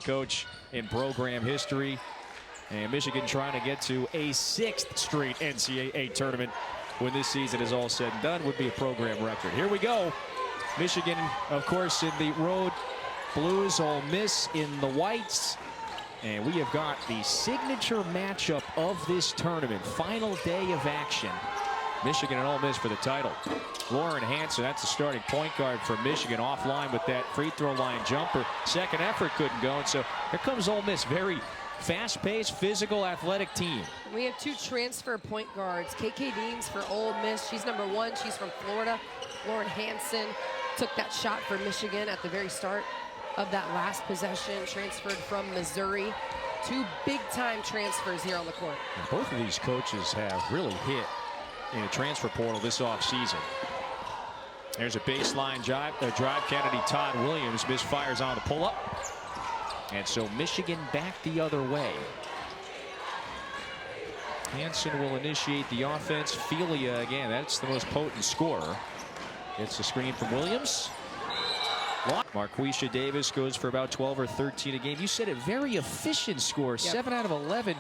coach in program history. And Michigan trying to get to a 6th straight NCAA tournament when this season is all said and done would be a program record. Here we go. Michigan, of course, in the road blues, Ole Miss in the whites. And we have got the signature matchup of this tournament. Final day of action. Michigan and Ole Miss for the title. Lauren Hansen, that's the starting point guard for Michigan, offline with that free throw line jumper. Second effort couldn't go, and so here comes Ole Miss. Very fast-paced, physical, athletic team. We have 2 transfer point guards. KK Deans for Ole Miss. She's number 1. She's from Florida. Lauren Hansen took that shot for Michigan at the very start of that last possession. Transferred from Missouri. 2 big-time transfers here on the court. And both of these coaches have really hit in the transfer portal this offseason. There's a baseline drive. Kennedy Todd Williams misfires on the pull-up. And so Michigan back the other way. Hansen will initiate the offense. Avlijas, again, that's the most potent scorer. Gets the screen from Williams. Marquisha Davis goes for about 12 or 13 a game. You said a very efficient score, yep. 7 out of 11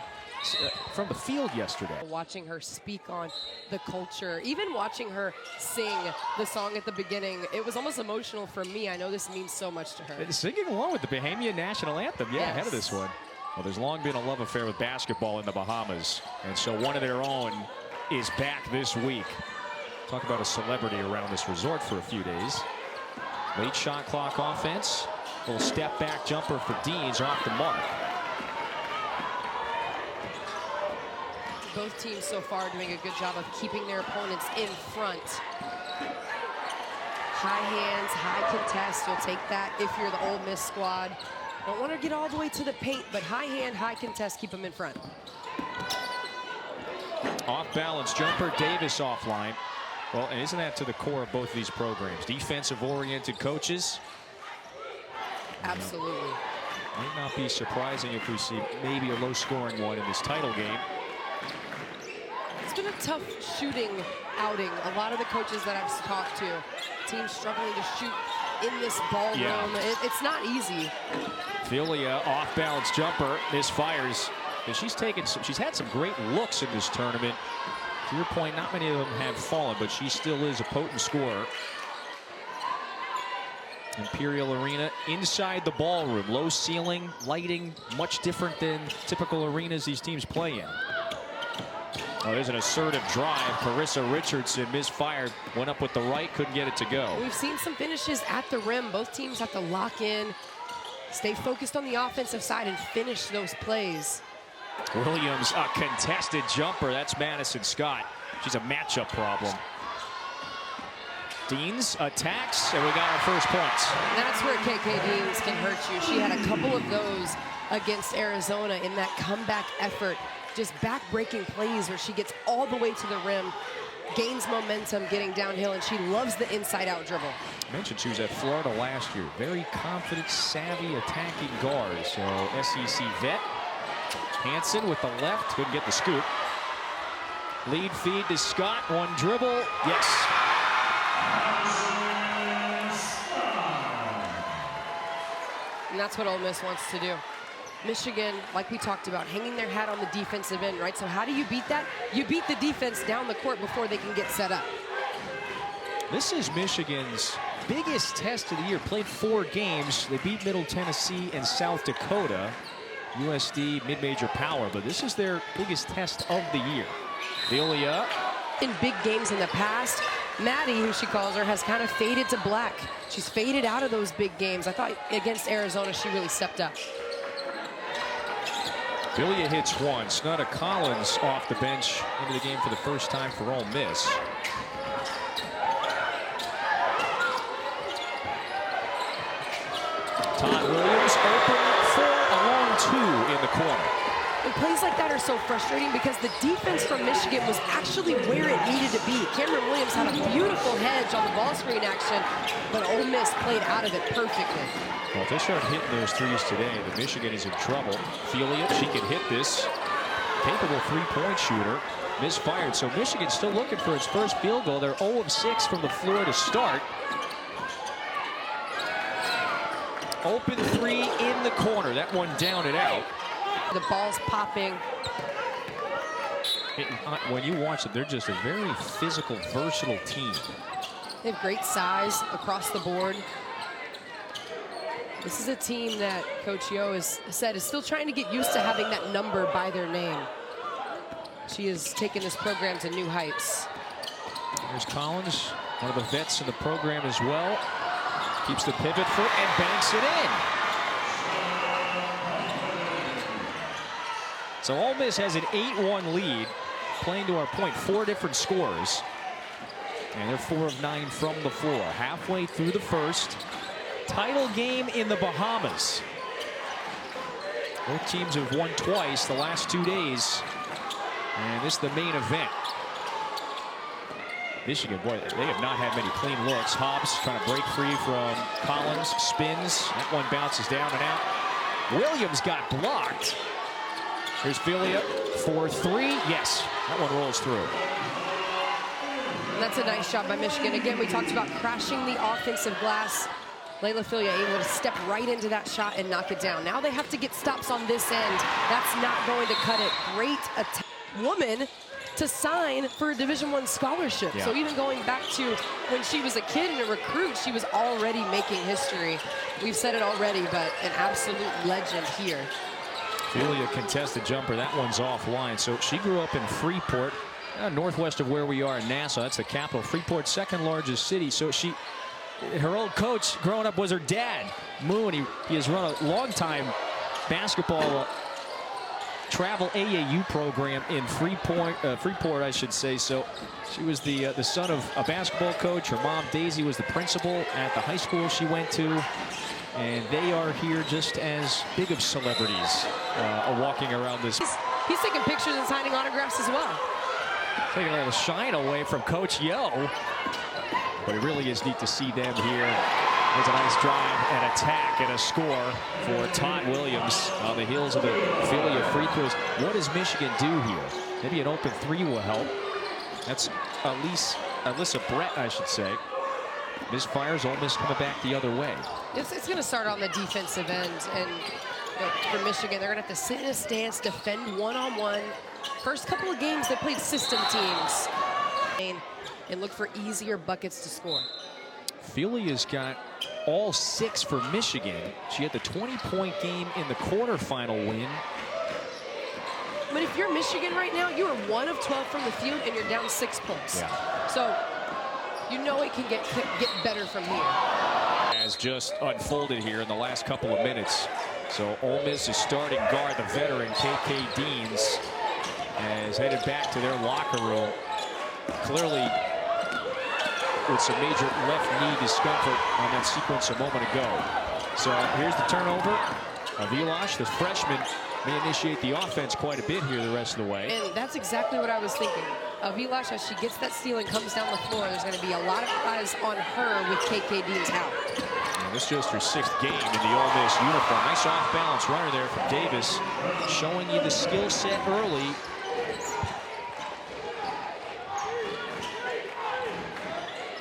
from the field yesterday. Watching her speak on the culture, even watching her sing the song at the beginning, it was almost emotional for me. I know this means so much to her. And singing along with the Bahamian national anthem, yeah, yes. Ahead of this one. Well, there's long been a love affair with basketball in the Bahamas, and so one of their own is back this week. Talk about a celebrity around this resort for a few days. Late shot clock offense. Little step back jumper for Deans off the mark. Both teams so far doing a good job of keeping their opponents in front. High hands, high contest. You'll take that if you're the Ole Miss squad. Don't want to get all the way to the paint, but high hand, high contest, keep them in front. Off balance jumper, Davis offline. Well, and isn't that to the core of both of these programs? Defensive-oriented coaches. Absolutely. Might not be surprising if we see maybe a low-scoring one in this title game. It's been a tough shooting outing. A lot of the coaches that I've talked to, teams struggling to shoot in this ballroom. Yeah. It's not easy. Avlijas, off-balance jumper, misfires. And she's had some great looks in this tournament. To your point, not many of them have fallen, but she still is a potent scorer. Imperial Arena inside the ballroom. Low ceiling, lighting, much different than typical arenas these teams play in. Oh, there's an assertive drive. Carissa Richardson misfired, went up with the right, couldn't get it to go. We've seen some finishes at the rim. Both teams have to lock in, stay focused on the offensive side, and finish those plays. Williams, a contested jumper. That's Madison Scott. She's a matchup problem. Deans attacks, and we got our first points. That's where KK Deans can hurt you. She had a couple of those against Arizona in that comeback effort. Just back-breaking plays where she gets all the way to the rim, gains momentum getting downhill, and she loves the inside-out dribble. I mentioned she was at Florida last year. Very confident, savvy, attacking guard. So SEC vet. Hansen with the left, couldn't get the scoop. Lead feed to Scott, one dribble, yes. And that's what Ole Miss wants to do. Michigan, like we talked about, hanging their hat on the defensive end, right? So how do you beat that? You beat the defense down the court before they can get set up. This is Michigan's biggest test of the year. Played 4 games. They beat Middle Tennessee and South Dakota. USD mid-major power, but this is their biggest test of the year. Avlijas. In big games in the past, Maddie, who she calls her, has kind of faded to black. She's faded out of those big games. I thought against Arizona, she really stepped up. Avlijas hits one. Snutta Collins off the bench into the game for the first time for Ole Miss. Todd Williams open for a long 2 in the corner. And plays like that are so frustrating because the defense from Michigan was actually where it needed to be. Cameron Williams had a beautiful hedge on the ball screen action, but Ole Miss played out of it perfectly. Well, if they start hitting those threes today, then Michigan is in trouble. Avlijas, she can hit this. Capable three-point shooter. Misfired, so Michigan still looking for its first field goal. They're 0 of 6 from the floor to start. Open three in the corner. That one down and out. The ball's popping. When you watch it, they're just a very physical, versatile team. They have great size across the board. This is a team that Coach Yo has said is still trying to get used to having that number by their name. She has taken this program to new heights. There's Collins, one of the vets in the program as well. Keeps the pivot foot and banks it in. So Ole Miss has an 8-1 lead, playing to our point, 4 different scores. And they're 4 of 9 from the floor. Halfway through the first. Title game in the Bahamas. Both teams have won twice the last 2 days. And this is the main event. Michigan, boy, they have not had many clean looks. Hobbs trying to break free from Collins, spins. That one bounces down and out. Williams got blocked. Here's Avlija for 3. Yes, that one rolls through. And that's a nice job by Michigan. Again, we talked about crashing the offensive glass. Layla Avlija able to step right into that shot and knock it down. Now they have to get stops on this end. That's not going to cut it. Great attack. Woman to sign for a Division I scholarship. Yeah. So even going back to when she was a kid and a recruit, she was already making history. We've said it already, but an absolute legend here. Avlija contested jumper. That one's offline. So she grew up in Freeport, northwest of where we are in Nassau. That's the capital. Freeport's second largest city. So her old coach growing up was her dad, Moon. He has run a long time basketball travel AAU program in Freeport, I should say. So she was the son of a basketball coach. Her mom, Daisy, was the principal at the high school she went to. And they are here just as big of celebrities walking around this. He's taking pictures and signing autographs as well. Taking a little shine away from Coach Yo. But it really is neat to see them here. There's a nice drive and attack and a score for Todd Williams on the heels of the Avlija free throws. What does Michigan do here? Maybe an open 3 will help. That's Alyssa Brett, I should say. Misfires, Ole Miss coming back the other way. It's going to start on the defensive end. And for Michigan, they're going to have to sit in a stance, defend one-on-one. First couple of games, they played system teams. And look for easier buckets to score. Avlija's got all 6 for Michigan. She had the 20-point game in the quarterfinal win. But if you're Michigan right now, you are 1 of 12 from the field and you're down 6 points. Yeah. So you know it can get better from here. Has just unfolded here in the last couple of minutes. So Ole Miss's starting guard, the veteran KK Deans, has headed back to their locker room. Clearly with some major left knee discomfort on that sequence a moment ago. So here's the turnover. Avlijas, the freshman, may initiate the offense quite a bit here the rest of the way. And that's exactly what I was thinking. Avlijas, as she gets that steal and comes down the floor, there's going to be a lot of eyes on her with KK Deans out. And this is just her 6th game in the Ole Miss uniform. Nice off-balance runner there from Davis, showing you the skill set early.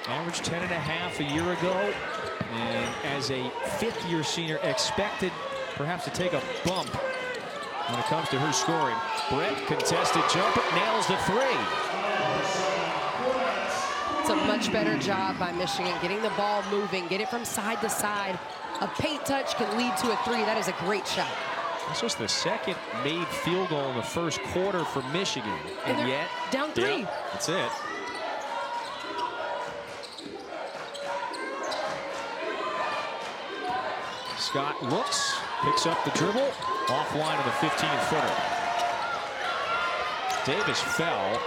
Averaged 10.5 a year ago, and as a 5th-year senior, expected perhaps to take a bump when it comes to her scoring. Brett, contested jumper, nails the 3. It's a much better job by Michigan, getting the ball moving, get it from side to side. A paint touch can lead to a 3. That is a great shot. This was the 2nd made field goal in the first quarter for Michigan, and yet down 3. Yeah, that's it. Scott looks, picks up the dribble, offline of the 15-footer. Davis fell.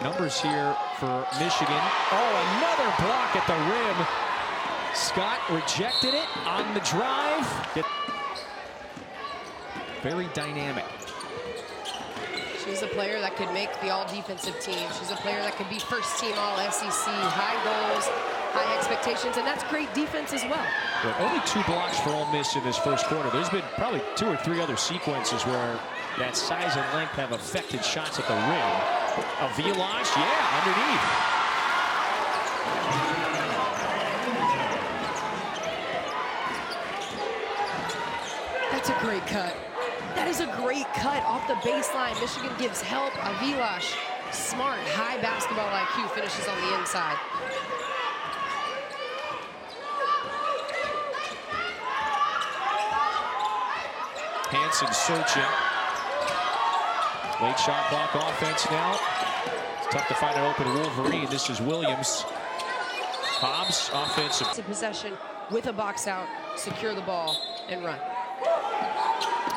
Numbers here for Michigan. Oh, another block at the rim. Scott rejected it on the drive. Very dynamic. She's a player that could make the all-defensive team. She's a player that could be first-team all-SEC. High goals, high expectations, and that's great defense as well. But only 2 blocks for Ole Miss in this first quarter. There's been probably 2 or 3 other sequences where that size and length have affected shots at the rim. Avlijas, yeah, underneath. great cut. That is a great cut off the baseline. Michigan gives help. Avlijas, smart, high basketball IQ, finishes on the inside. Hansen searching. Late shot clock offense now. It's tough to find an open Wolverine. This is Williams. Hobbs, offensive. It's a possession with a box out, secure the ball, and run.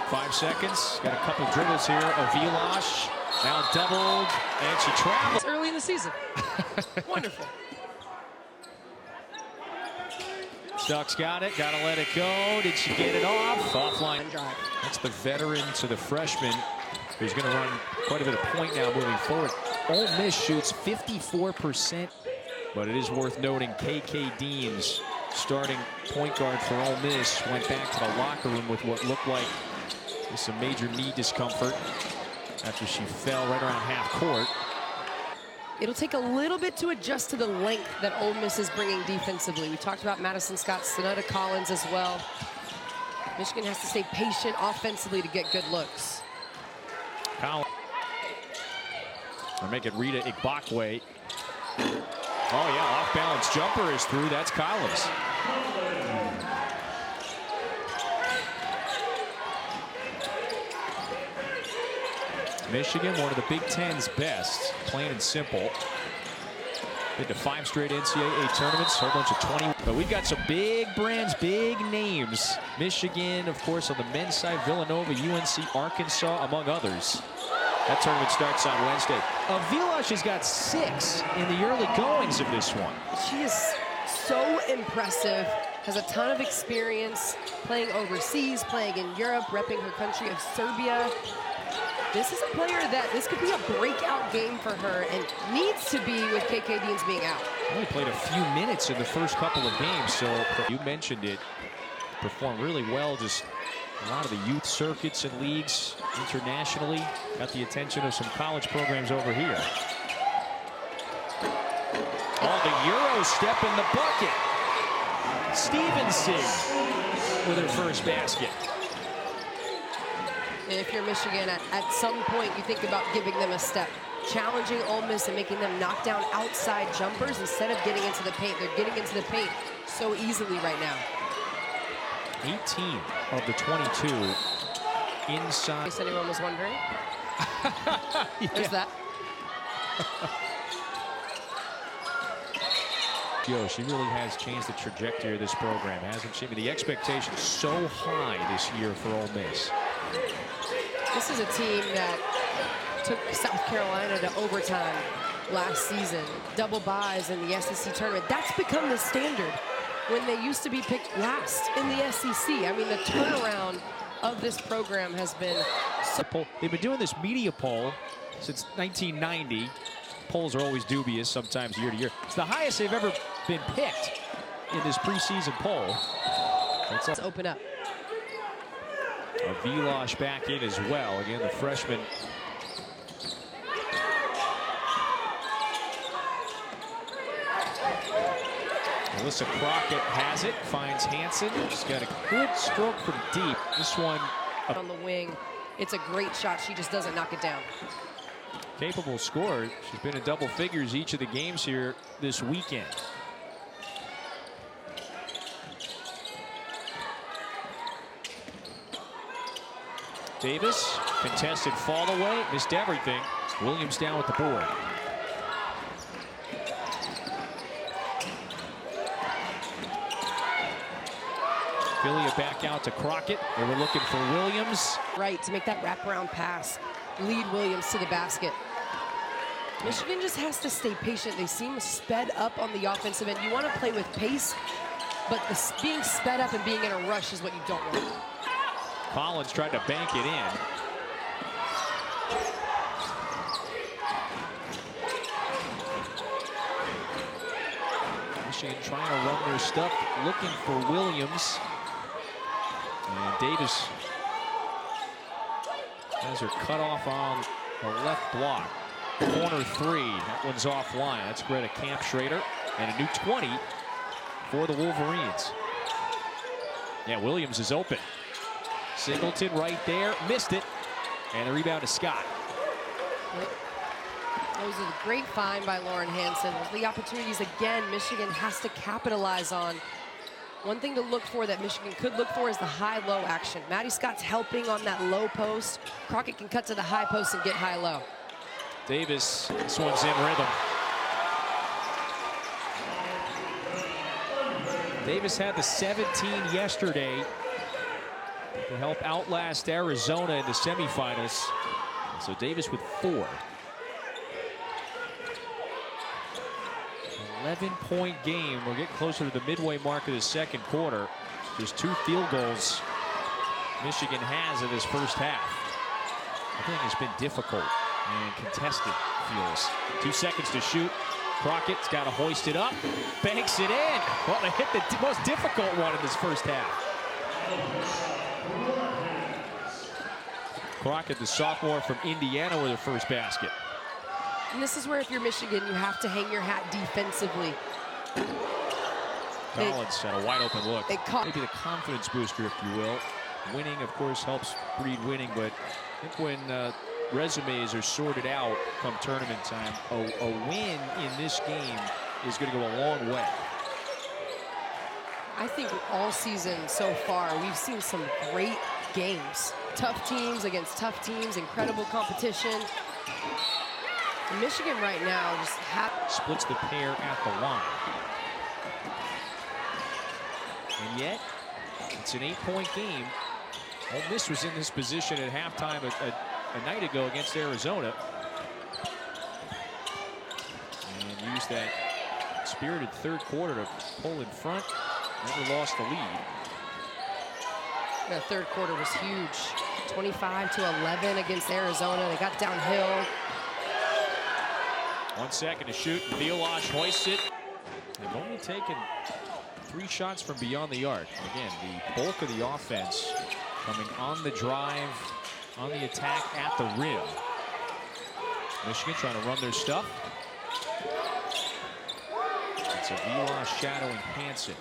5 seconds. Got a couple dribbles here. Avlijas now doubled, and she travels. It's early in the season. Wonderful. Stuck's got it. Got to let it go. Did she get it off? Offline Drive. That's the veteran to the freshman, who's going to run quite a bit of point now moving forward. Ole Miss shoots 54%, but it is worth noting KK Deans, starting point guard for Ole Miss, went back to the locker room with what looked like some major knee discomfort after she fell right around half court. It'll take a little bit to adjust to the length that Ole Miss is bringing defensively. We talked about Madison Scott, Sonata Collins as well. Michigan has to stay patient offensively to get good looks. Collins. They're making Rita Igbokwe. Oh yeah, off-balance jumper is through. That's Collins. Michigan, one of the Big Ten's best, plain and simple. Been to 5 straight NCAA tournaments, a whole bunch of 20. But we've got some big brands, big names. Michigan, of course, on the men's side, Villanova, UNC, Arkansas, among others. That tournament starts on Wednesday. Avlijas has got 6 in the early goings of this one. She is so impressive, has a ton of experience playing overseas, playing in Europe, repping her country of Serbia. This is a player that this could be a breakout game for her and needs to be with KK Deans being out. Only played a few minutes in the first couple of games, so you mentioned it. Performed really well, just a lot of the youth circuits and leagues internationally. Got the attention of some college programs over here. Oh, the Euro step in the bucket. Stevenson with her first basket. And if you're Michigan, at some point you think about giving them a step. Challenging Ole Miss and making them knock down outside jumpers instead of getting into the paint. They're getting into the paint so easily right now. 18 of the 22 inside. In case anyone was wondering. Yeah. There's that. She really has changed the trajectory of this program, hasn't she? I mean, the expectation's so high this year for Ole Miss. This is a team that took South Carolina to overtime last season. Double buys in the SEC tournament. That's become the standard when they used to be picked last in the SEC. I mean, the turnaround of this program has been so. They've been doing this media poll since 1990. Polls are always dubious, sometimes year to year. It's the highest they've ever been picked in this preseason poll. Let's open up. Avlijas back in as well. Again, the freshman. Alyssa Crockett has it, finds Hansen. She's got a good stroke from deep. This one On the wing, it's a great shot. She just doesn't knock it down. capable scorer. She's been in double figures each of the games here this weekend. Davis, contested fall away, missed everything. Williams down with the board. Philia back out to Crockett. They were looking for Williams. Right, to make that wraparound pass. Lead Williams to the basket. Michigan just has to stay patient. They seem sped up on the offensive end. You want to play with pace, but being sped up and being in a rush is what you don't want. Collins tried to bank it in. Michigan trying to run their stuff, looking for Williams. And Davis has her cut off on the left block. Corner three, that one's offline. That's Greta Camp-Schrader, and a new 20 for the Wolverines. Yeah, Williams is open. Singleton right there, missed it. And the rebound to Scott. That was a great find by Lauren Hansen. The opportunities, again, Michigan has to capitalize on. One thing to look for that Michigan could look for is the high-low action. Maddie Scott's helping on that low post. Crockett can cut to the high post and get high-low. Davis swings in rhythm. Davis had the 17 yesterday to help outlast Arizona in the semifinals. So Davis with 4. 11-point game. We'll get closer to the midway mark of the second quarter. There's 2 field goals Michigan has in this first half. I think it's been difficult and contested, feels. 2 seconds to shoot. Crockett's got to hoist it up. Banks it in. Well, they hit the most difficult one in this first half. Crockett, the sophomore from Indiana, with her first basket. And this is where, if you're Michigan, you have to hang your hat defensively. Collins had a wide open look. Maybe the confidence booster, if you will. Winning, of course, helps breed winning, but I think when resumes are sorted out come tournament time, a win in this game is going to go a long way. I think all season so far, we've seen some great games. Tough teams against tough teams, incredible competition. Michigan right now just splits the pair at the line. And yet, it's an 8-point game. Ole Miss was in this position at halftime a night ago against Arizona. And used that spirited third quarter to pull in front. Never lost the lead. The third quarter was huge. 25-11 against Arizona. They got downhill. 1 second to shoot. Avlijas hoists it. They've only taken 3 shots from beyond the arc. Again, the bulk of the offense coming on the drive, on the attack at the rim. Michigan trying to run their stuff. It's Avlijas shadowing Hansen.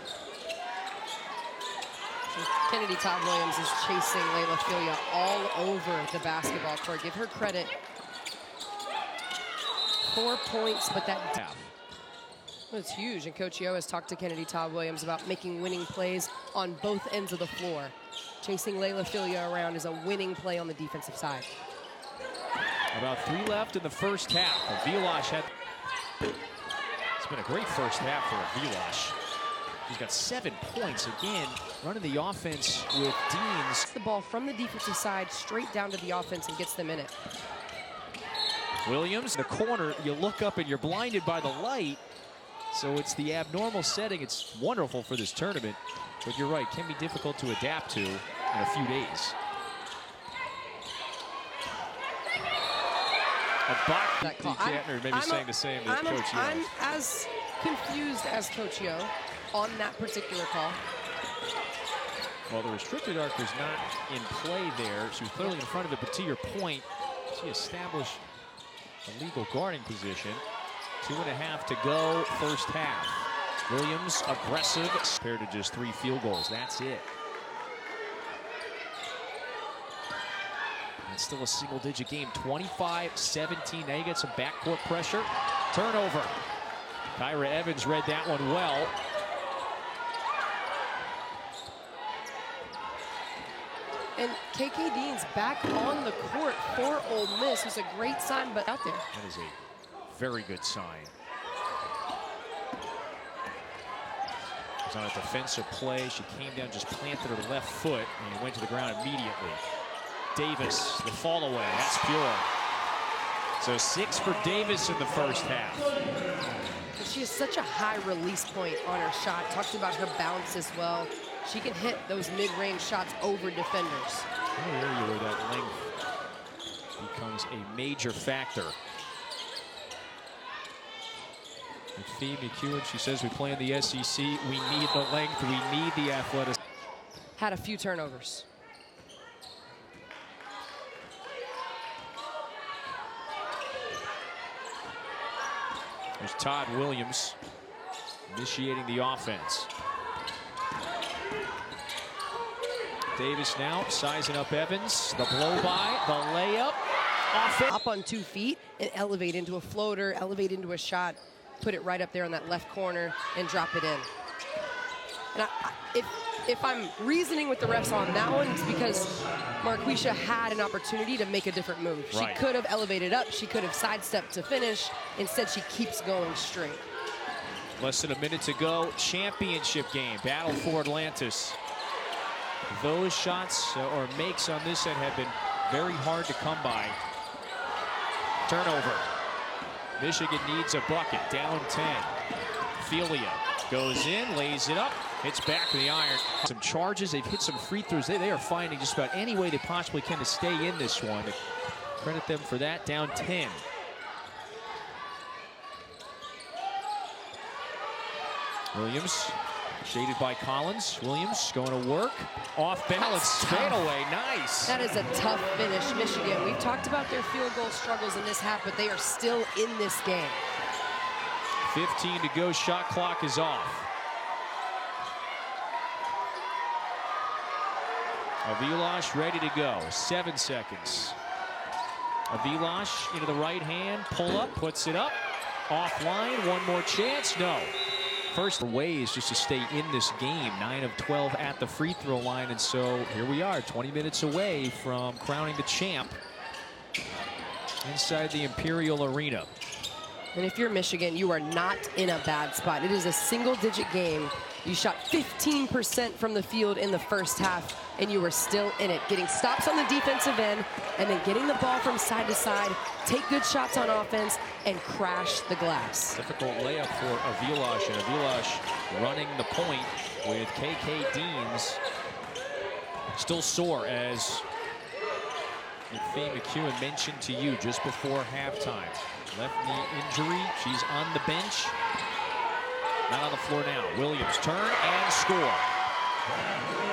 Kennedy Todd Williams is chasing Layla Filia all over the basketball court. Give her credit. 4 points, but that down. It's huge, and Coach Yo has talked to Kennedy Todd Williams about making winning plays on both ends of the floor. Chasing Layla Filia around is a winning play on the defensive side. About 3 left in the first half. Avlijas had. It's been a great first half for Avlijas. He's got 7 points again, running the offense with Deans. The ball from the defensive side straight down to the offense and gets them in it. Williams in the corner, you look up and you're blinded by the light. So it's the abnormal setting. It's wonderful for this tournament, but you're right, can be difficult to adapt to in a few days. A box, that call. or maybe saying the same as Coach Yo. I'm as confused as Coach Yo on that particular call. Well, the restricted arc was not in play there. She was clearly in front of it, but to your point, she established a legal guarding position. 2.5 to go, first half. Williams aggressive, compared to just 3 field goals. That's it. It's still a single-digit game, 25-17. Now you get some backcourt pressure. Turnover. Kyra Evans read that one well. And KK Dean's back on the court for Ole Miss. It's a great sign, but out there. That is a very good sign. It was on a defensive play. She came down, just planted her left foot, and it went to the ground immediately. Davis, the fall away. That's pure. So 6 for Davis in the first half. She has such a high release point on her shot. Talked about her bounce as well. She can hit those mid-range shots over defenders. An area where that length becomes a major factor. With Fee McEwen, she says we play in the SEC. We need the length. We need the athleticism. Had a few turnovers. There's Todd Williams initiating the offense. Davis now sizing up Evans. The blow by, the layup. Up on 2 feet and elevate into a floater, elevate into a shot, put it right up there in that left corner and drop it in. And if I'm reasoning with the refs on that one, it's because Marquisha had an opportunity to make a different move. She could have elevated up, she could have sidestepped to finish. Instead, she keeps going straight. Less than a minute to go. Championship game. Battle for Atlantis. Those shots or makes on this end have been very hard to come by. Turnover. Michigan needs a bucket. Down 10. Avlijas goes in, lays it up, hits back to the iron. Some charges. They've hit some free throws. They are finding just about any way they possibly can to stay in this one. Credit them for that. Down 10. Williams, shaded by Collins. Williams going to work. Off balance, fadeaway, nice. That is a tough finish, Michigan. We've talked about their field goal struggles in this half, but they are still in this game. 15 to go, shot clock is off. Avlijas ready to go, 7 seconds. Avlijas into the right hand, pull up, puts it up. Offline, one more chance, no. First ways just to stay in this game, 9 of 12 at the free throw line, and so here we are, 20 minutes away from crowning the champ inside the Imperial Arena. And if you're Michigan, you are not in a bad spot. It is a single-digit game. You shot 15% from the field in the first half, and you were still in it. Getting stops on the defensive end, and then getting the ball from side to side, take good shots on offense, and crash the glass. Difficult layup for Avlijas, and Avlijas running the point with KK Deans still sore, as Fee McEwen mentioned to you just before halftime. Left knee injury. She's on the bench. Not on the floor now. Williams turn and score.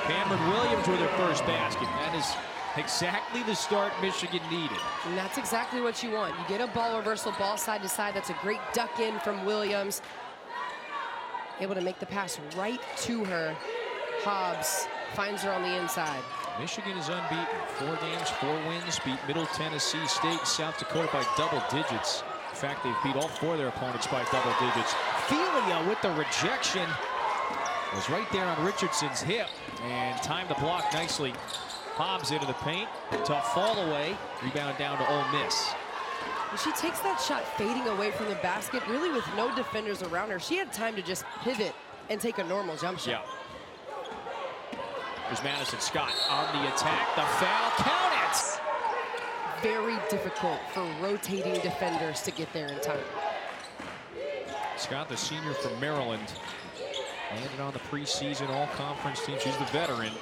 Cameron Williams with her first basket. That is exactly the start Michigan needed. And that's exactly what you want. You get a ball reversal, ball side to side. That's a great duck in from Williams. Able to make the pass right to her. Hobbs finds her on the inside. Michigan is unbeaten. 4 games, 4 wins. Beat Middle Tennessee State, South Dakota by double digits. In fact, they've beat all 4 of their opponents by double digits. Avlijas with the rejection. Was right there on Richardson's hip and timed the block nicely. Hobbs into the paint. Tough fall away. Rebound down to Ole Miss. And she takes that shot fading away from the basket, really with no defenders around her. She had time to just pivot and take a normal jump shot. Yeah. There's Madison Scott on the attack. The foul, count it! Very difficult for rotating defenders to get there in time. Scott, the senior from Maryland, landed on the preseason all-conference team. She's the veteran.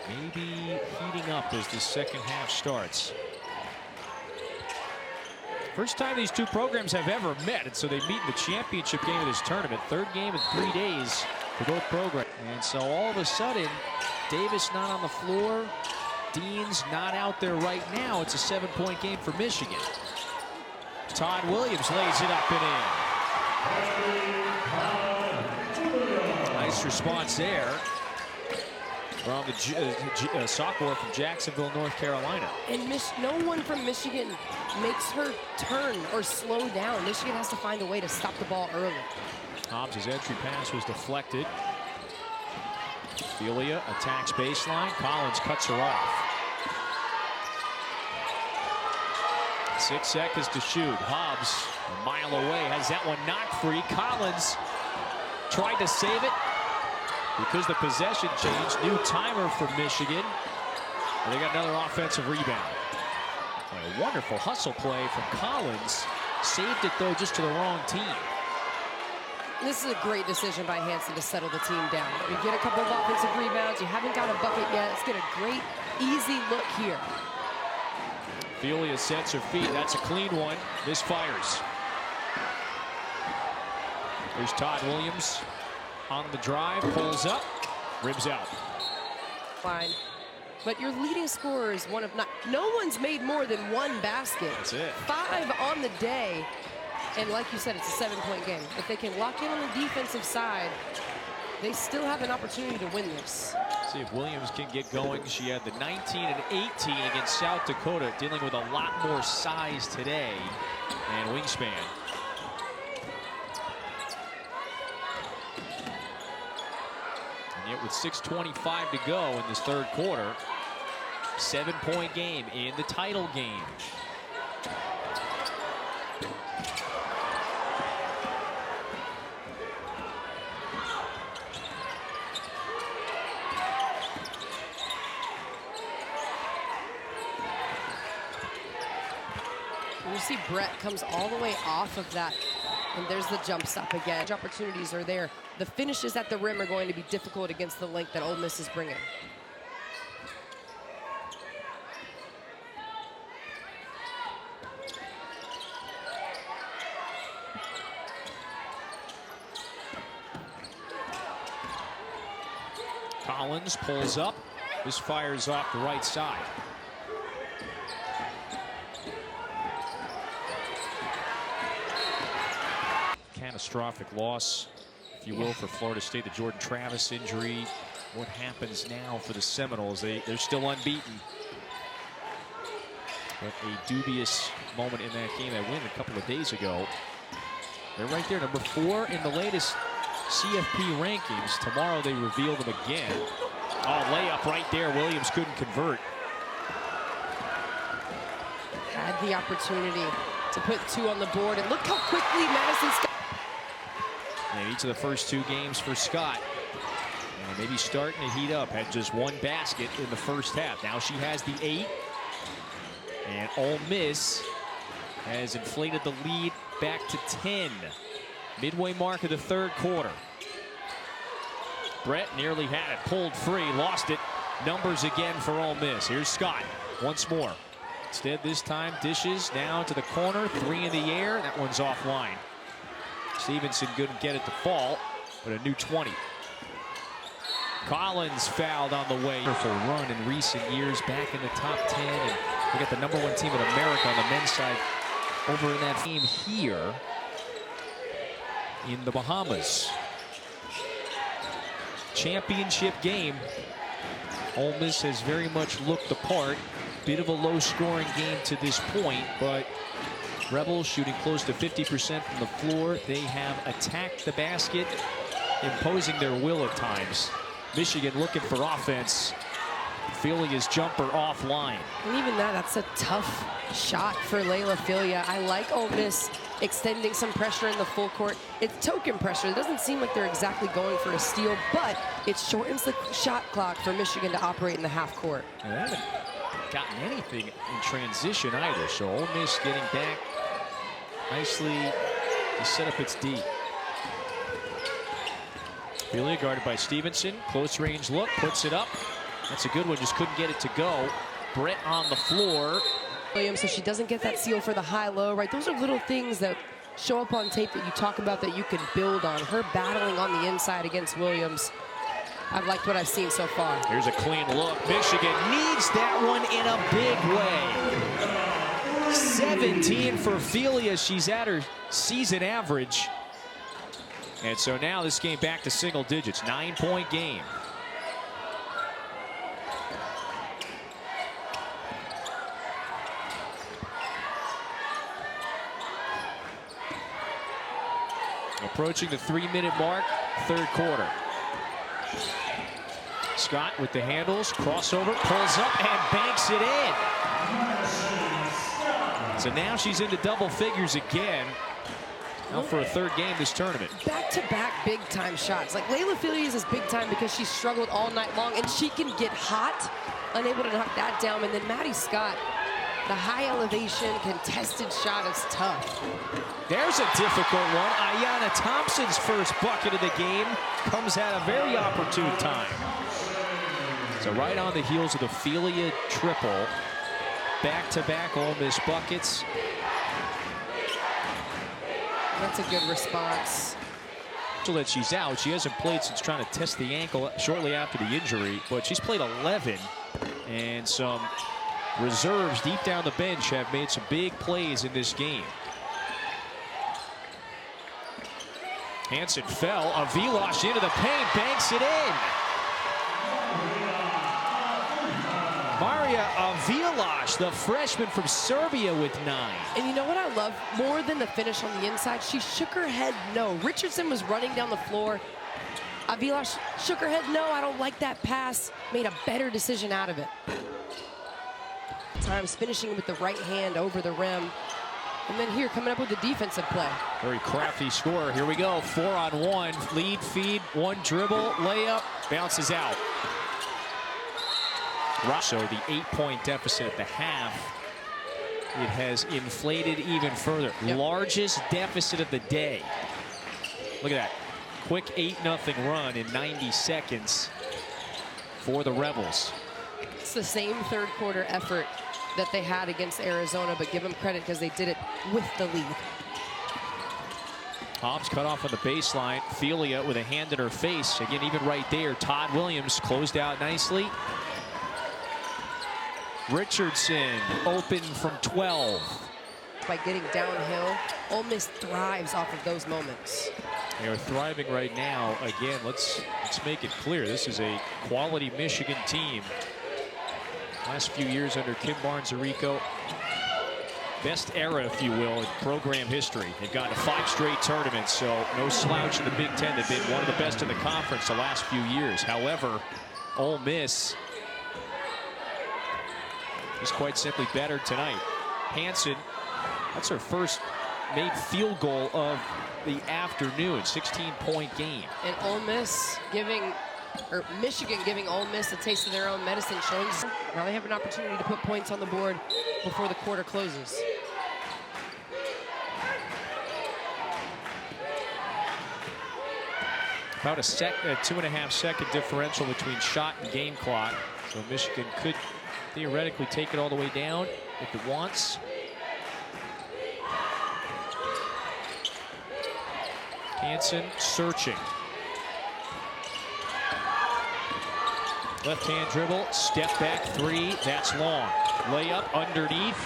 Maybe heating up as the second half starts. First time these 2 programs have ever met, and so they meet in the championship game of this tournament. 3rd game in 3 days for both programs. And so all of a sudden, Davis not on the floor, Deans not out there right now. It's a 7-point game for Michigan. Todd Williams lays it up and in. Nice response there from the sophomore from Jacksonville, North Carolina. And no one from Michigan makes her turn or slow down. Michigan has to find a way to stop the ball early. Hobbs' entry pass was deflected. Avlijas attacks baseline. Collins cuts her off. 6 seconds to shoot. Hobbs a mile away, has that one knocked free. Collins tried to save it because the possession changed. New timer for Michigan. And they got another offensive rebound. A wonderful hustle play from Collins. Saved it though just to the wrong team. This is a great decision by Hansen to settle the team down. You get a couple of offensive rebounds. You haven't got a bucket yet. Let's get a great, easy look here. Avlijas sets her feet. That's a clean one. This fires. There's Todd Williams on the drive. Pulls up. Ribs out. Fine. But your leading scorer is one of no one's made more than 1 basket. That's it. 5 on the day. And like you said, it's a 7-point game. If they can lock in on the defensive side, they still have an opportunity to win this. See if Williams can get going. She had the 19 and 18 against South Dakota, dealing with a lot more size today and wingspan. And yet with 6:25 to go in this third quarter, 7-point game in the title game. You see Brett comes all the way off of that, and there's the jump stop again. Opportunities are there. The finishes at the rim are going to be difficult against the length that Ole Miss is bringing. Collins pulls up. This fires off the right side. Catastrophic loss, if you will, for Florida State. The Jordan Travis injury. What happens now for the Seminoles? They're still unbeaten. But a dubious moment in that game. That win a couple of days ago. They're right there, number 4 in the latest CFP rankings. Tomorrow they reveal them again. Oh, layup right there. Williams couldn't convert. Had the opportunity to put 2 on the board, and look how quickly Madison Scott. And each of the first 2 games for Scott. And maybe starting to heat up. Had just 1 basket in the first half. Now she has the 8. And Ole Miss has inflated the lead back to 10. Midway mark of the third quarter. Brett nearly had it, pulled free, lost it. Numbers again for Ole Miss. Here's Scott once more. Instead, this time dishes now to the corner, 3 in the air. That one's offline. Stevenson couldn't get it to fall, but a new 20. Collins fouled on the way. Wonderful run in recent years, back in the top 10, and we got the #1 team in America on the men's side over in that game here in the Bahamas. Championship game. Ole Miss has very much looked the part. Bit of a low-scoring game to this point, but Rebels shooting close to 50% from the floor. They have attacked the basket, imposing their will at times. Michigan looking for offense. Feeling his jumper offline. And even that's a tough shot for Layla Filia. I like Ole Miss extending some pressure in the full court. It's token pressure. It doesn't seem like they're exactly going for a steal, but it shortens the shot clock for Michigan to operate in the half court. They haven't gotten anything in transition either, so Ole Miss getting back nicely to set up its D. Filia guarded by Stevenson. Close range look, puts it up. That's a good one, just couldn't get it to go. Brett on the floor. Williams, so she doesn't get that seal for the high-low, right? Those are little things that show up on tape that you talk about that you can build on. Her battling on the inside against Williams. I've liked what I've seen so far. Here's a clean look. Michigan needs that one in a big way. 17 for Filia. She's at her season average. And so now this game back to single digits. 9-point game. Approaching the 3-minute mark, third quarter. Scott with the handles, crossover, pulls up and banks it in. So now she's into double figures again. Now for a third game this tournament. Back-to-back big-time shots. Like Layla Filia is big time because she struggled all night long, and she can get hot, unable to knock that down. And then Maddie Scott, the high elevation contested shot is tough. There's a difficult one. Ayanna Thompson's first bucket of the game comes at a very opportune time. So right on the heels of the Filia triple, back-to-back Ole Miss buckets. That's a good response. So that she's out. She hasn't played since trying to test the ankle shortly after the injury, but she's played 11, and some reserves deep down the bench have made some big plays in this game. Hansen fell. Avlijas into the paint, banks it in. Marija Avlijas, the freshman from Serbia, with 9. And you know what I love more than the finish on the inside? She shook her head no. Richardson was running down the floor. Avlijas shook her head no, I don't like that pass. Made a better decision out of it. Times finishing with the right hand over the rim. And then here, coming up with the defensive play. Very crafty scorer. Here we go. 4-on-1. Lead, feed, one dribble, layup, bounces out. So the 8-point deficit at the half, it has inflated even further. Yep. Largest deficit of the day. Look at that. Quick 8-0 run in 90 seconds for the Rebels. It's the same third quarter effort that they had against Arizona, but give them credit because they did it with the lead. Hobbs cut off on the baseline. Avlijas with a hand in her face. Again, even right there, Todd Williams closed out nicely. Richardson open from 12. By getting downhill, Ole Miss thrives off of those moments. They are thriving right now. Again, let's make it clear. This is a quality Michigan team. Last few years under Kim Barnes-Arico, best era, if you will, in program history. They've gotten to 5 straight tournaments, so no slouch in the Big Ten. They've been one of the best in the conference the last few years. However, Ole Miss is quite simply better tonight. Hansen, that's her first made field goal of the afternoon, 16-point game. And Ole Miss Michigan giving Ole Miss a taste of their own medicine, showing now they have an opportunity to put points on the board before the quarter closes. About a 2.5-second differential between shot and game clock. So Michigan could theoretically take it all the way down if it wants. Hansen searching. Left hand dribble, step back 3, that's long. Layup underneath.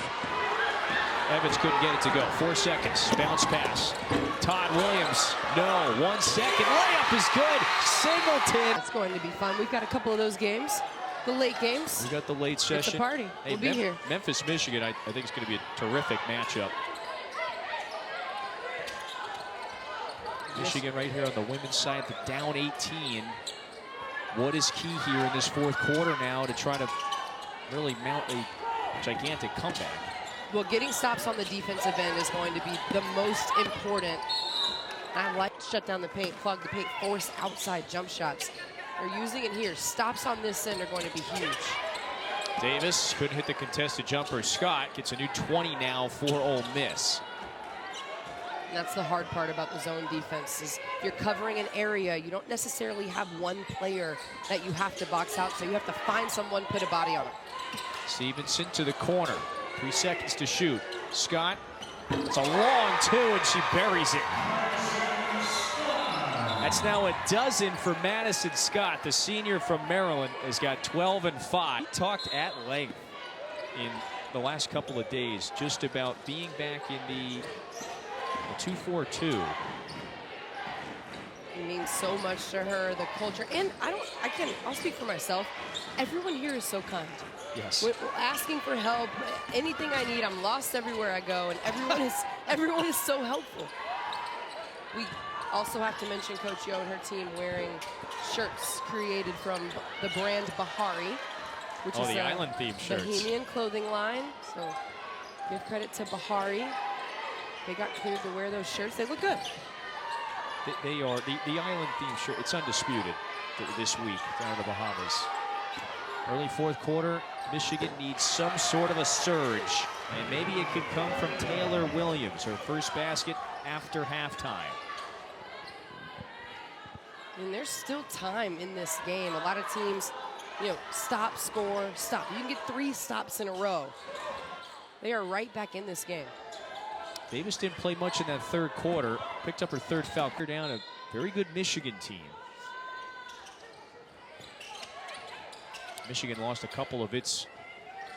Evans couldn't get it to go. 4 seconds, bounce pass. Todd Williams, no, 1 second. Layup is good, Singleton. It's going to be fun. We've got a couple of those games, the late games. We got the late session. It's a party, we'll be here. Memphis, Michigan, I think it's going to be a terrific matchup. Michigan right here on the women's side, the down 18. What is key here in this fourth quarter now to try to really mount a gigantic comeback? Well, getting stops on the defensive end is going to be the most important. I like to shut down the paint, clog the paint, force outside jump shots. They're using it here. Stops on this end are going to be huge. Davis couldn't hit the contested jumper. Scott gets a new 20 now for Ole Miss. And that's the hard part about the zone defense is if you're covering an area, you don't necessarily have one player that you have to box out, so you have to find someone, put a body on it. Stevenson to the corner. 3 seconds to shoot. Scott, it's a long 2, and she buries it. That's now a dozen for Madison Scott. The senior from Maryland has got 12 and 5. He talked at length in the last couple of days just about being back in the 2-4-2. It means so much to her, the culture, and I'll speak for myself. Everyone here is so kind. Yes. We're asking for help, anything I need. I'm lost everywhere I go, and everyone is so helpful. We also have to mention Coach Yo and her team wearing shirts created from the brand Bahari, which is the island-themed shirts. Bohemian clothing line. So give credit to Bahari. They got cleared to wear those shirts. They look good. They are the island-themed shirt. It's undisputed this week down in the Bahamas. Early fourth quarter, Michigan needs some sort of a surge, and maybe it could come from Taylor Williams, her first basket after halftime. And there's still time in this game. A lot of teams, stop, score, stop. You can get 3 stops in a row. They are right back in this game. Davis didn't play much in that third quarter. Picked up her 3rd foul. Down a very good Michigan team. Michigan lost a couple of its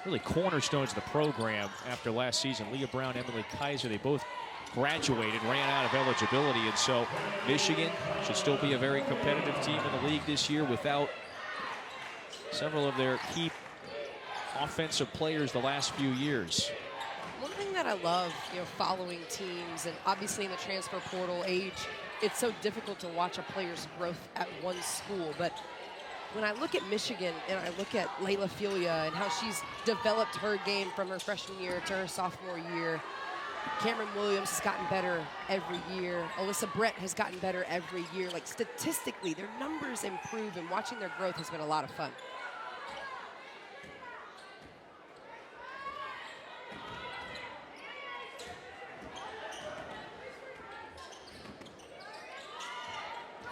really cornerstones of the program after last season. Leah Brown, Emily Kaiser, they both graduated, ran out of eligibility, and so Michigan should still be a very competitive team in the league this year without several of their key offensive players the last few years. One thing that I love, following teams, and obviously in the transfer portal age, it's so difficult to watch a player's growth at one school. But when I look at Michigan and I look at Layla Filia and how she's developed her game from her freshman year to her sophomore year, Cameron Williams has gotten better every year. Alyssa Brett has gotten better every year. Like, statistically, their numbers improve, and watching their growth has been a lot of fun.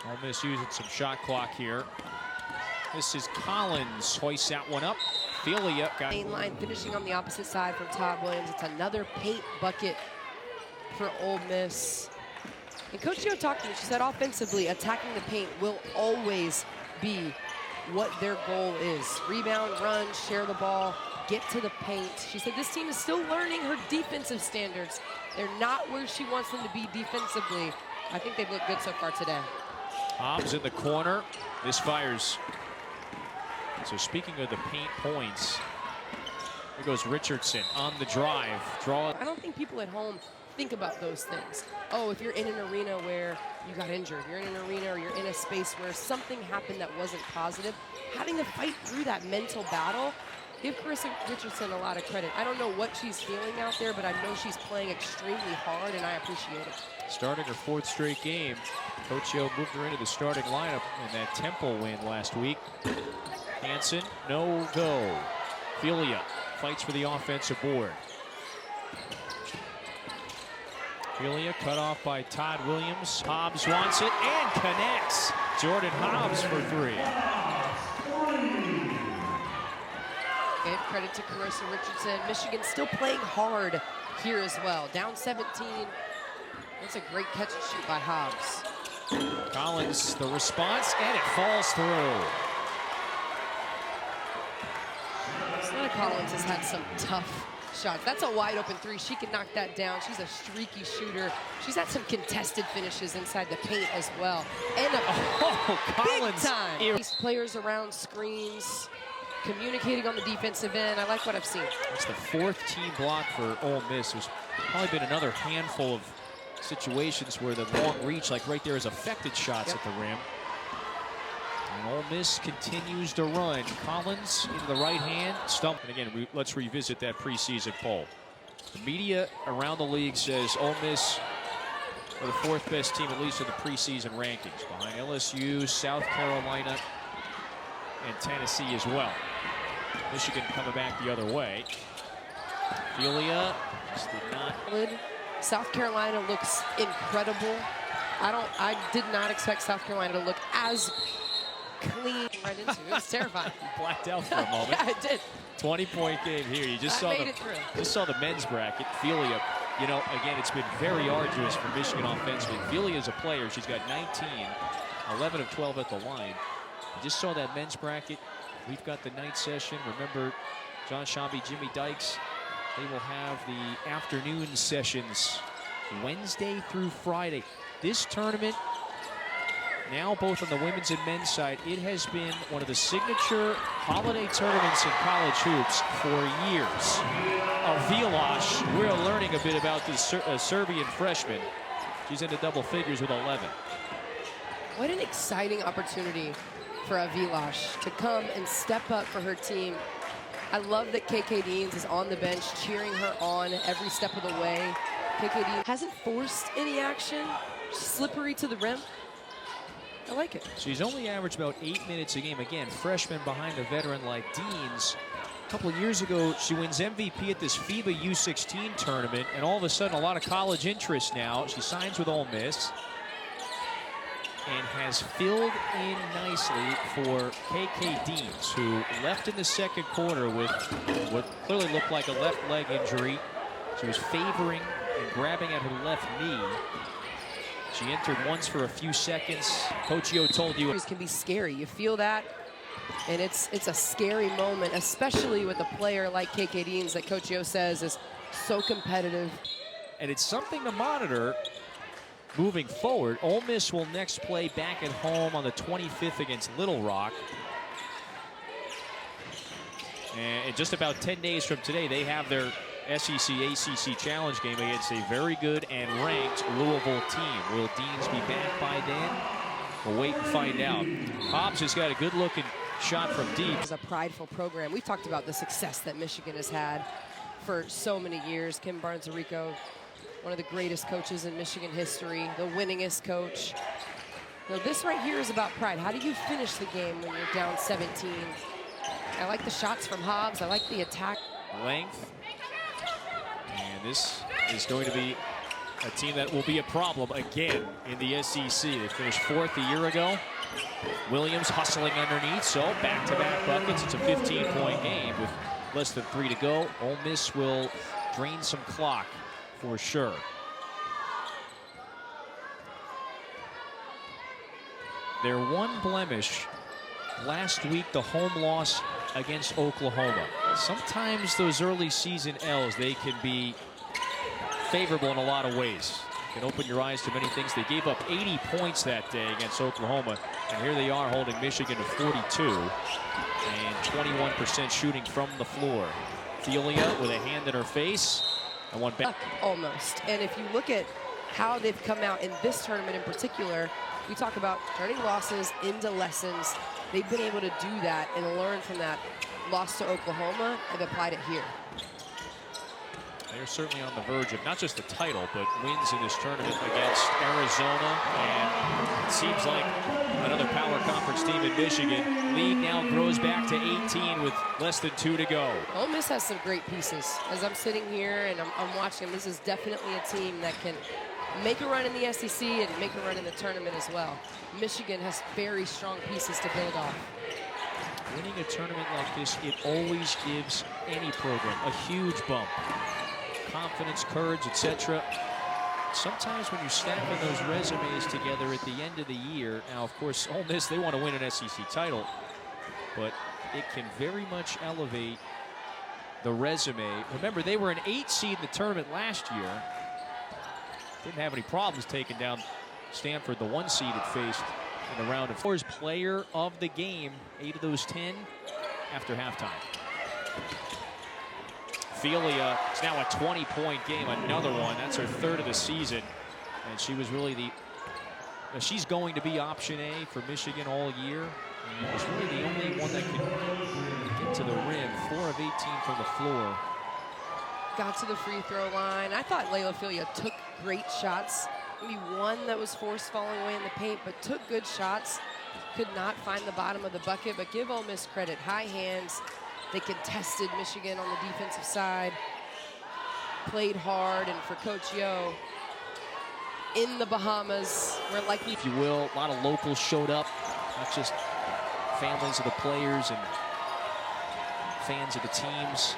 Ole Miss using some shot clock here. This is Collins, hoists that one up. Filia got main line, finishing on the opposite side from Todd Williams. It's another paint bucket for Ole Miss. And Coach Yo talked to me. She said offensively, attacking the paint will always be what their goal is. Rebound, run, share the ball, get to the paint. She said this team is still learning her defensive standards. They're not where she wants them to be defensively. I think they've looked good so far today. Hobbs in the corner. This fires. So speaking of the paint points, here goes Richardson on the drive. I don't think people at home think about those things. Oh, if you're in an arena where you got injured, you're in an arena or you're in a space where something happened that wasn't positive, having to fight through that mental battle, give Carissa Richardson a lot of credit. I don't know what she's feeling out there, but I know she's playing extremely hard, and I appreciate it. Starting her 4th straight game, Coach Yo moved her into the starting lineup in that Temple win last week. Hansen, no go. Filia fights for the offensive board. Filia cut off by Todd Williams. Hobbs wants it and connects. Jordan Hobbs for 3. Give credit to Carissa Richardson. Michigan still playing hard here as well. Down 17. That's a great catch and shoot by Hobbs. Collins, the response, and it falls through. Selena Collins has had some tough shots. That's a wide open 3. She can knock that down. She's a streaky shooter. She's had some contested finishes inside the paint as well. And Collins. Big time. These players around screens, communicating on the defensive end. I like what I've seen. That's the 4th team block for Ole Miss. There's probably been another handful of situations where the long reach, like right there, has affected shots at the rim. And Ole Miss continues to run. Collins into the right hand, stump. And again, let's revisit that preseason poll. The media around the league says Ole Miss are the 4th best team, at least in the preseason rankings, behind LSU, South Carolina, and Tennessee as well. Michigan coming back the other way. Filia just did not. South Carolina looks incredible. I did not expect South Carolina to look as clean right into it. It was terrifying. You blacked out for a moment. Yeah, I did. 20-point game here. You just saw the men's bracket. Filia, again, it's been very arduous for Michigan offensively. Filia is a player. She's got 19, 11 of 12 at the line. You just saw that men's bracket. We've got the night session. Remember, John Shambi, Jimmy Dykes, they will have the afternoon sessions Wednesday through Friday. This tournament, now both on the women's and men's side, it has been one of the signature holiday tournaments in college hoops for years. Avlijas, we're learning a bit about this Serbian freshman. She's into double figures with 11. What an exciting opportunity for Avlijas to come and step up for her team. I love that KK Deans is on the bench cheering her on every step of the way. KK Deans hasn't forced any action. She's slippery to the rim. I like it. She's only averaged about 8 minutes a game. Again, freshman behind a veteran like Deans. A couple of years ago, she wins MVP at this FIBA U16 tournament, and all of a sudden, a lot of college interest now. She signs with Ole Miss and has filled in nicely for KK Deans, who left in the second quarter with what clearly looked like a left leg injury. She was favoring and grabbing at her left knee. She entered once for a few seconds. Coach Yo told you it can be scary. You feel that, and it's a scary moment, especially with a player like KK Deans that Coach Yo says is so competitive. And it's something to monitor moving forward. Ole Miss will next play back at home on the 25th against Little Rock. And just about 10 days from today, they have their SEC ACC Challenge game against a very good and ranked Louisville team. Will Deans be back by then? We'll wait and find out. Hobbs has got a good-looking shot from deep. It's a prideful program. We've talked about the success that Michigan has had for so many years. Kim Barnes-Arico, one of the greatest coaches in Michigan history, the winningest coach. Now, this right here is about pride. How do you finish the game when you're down 17? I like the shots from Hobbs. I like the attack. Length. And this is going to be a team that will be a problem again in the SEC. They finished 4th a year ago. Williams hustling underneath, so back-to-back buckets. It's a 15-point game with less than 3 to go. Ole Miss will drain some clock for sure. Their one blemish last week, the home loss against Oklahoma. Sometimes those early season L's, they can be favorable in a lot of ways. You can open your eyes to many things. They gave up 80 points that day against Oklahoma, and here they are holding Michigan to 42 and 21% shooting from the floor. Avlijas with a hand in her face and one back. Almost. And if you look at how they've come out in this tournament in particular, we talk about turning losses into lessons. They've been able to do that and learn from that loss to Oklahoma and applied it here. They're certainly on the verge of not just the title, but wins in this tournament against Arizona. And it seems like another power conference team in Michigan. Lead now grows back to 18 with less than 2 to go. Ole Miss has some great pieces. As I'm sitting here and I'm watching, this is definitely a team that can make a run in the SEC and make a run in the tournament as well. Michigan has very strong pieces to build off. Winning a tournament like this, it always gives any program a huge bump. Confidence, courage, etc. Sometimes when you're stacking those resumes together at the end of the year, now of course Ole Miss, they want to win an SEC title, but it can very much elevate the resume. Remember, they were an 8 seed in the tournament last year. Didn't have any problems taking down Stanford, the 1 seed it faced in the round of 4. Player of the game, 8 of those 10 after halftime. Avlijas, it's now a 20-point game, another one. That's her 3rd of the season. And she was really she's going to be option A for Michigan all year. And was really the only one that could get to the rim. 4 of 18 from the floor. Got to the free throw line. I thought Avlijas took great shots. Maybe one that was forced falling away in the paint, but took good shots. Could not find the bottom of the bucket, but give Ole Miss credit. High hands. They contested Michigan on the defensive side. Played hard, and for Coach Yo, in the Bahamas, we're likely, if you will, a lot of locals showed up, not just families of the players and fans of the teams.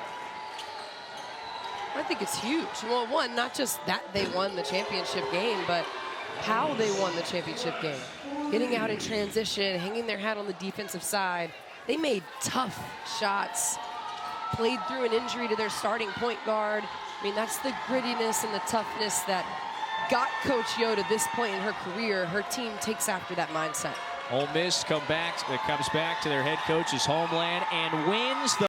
I think it's huge. Well, one, not just that they won the championship game, but how they won the championship game. Getting out in transition, hanging their hat on the defensive side. They made tough shots, played through an injury to their starting point guard. I mean, that's the grittiness and the toughness that got Coach Yo to this point in her career. Her team takes after that mindset. Ole Miss comes back to their head coach's homeland and wins the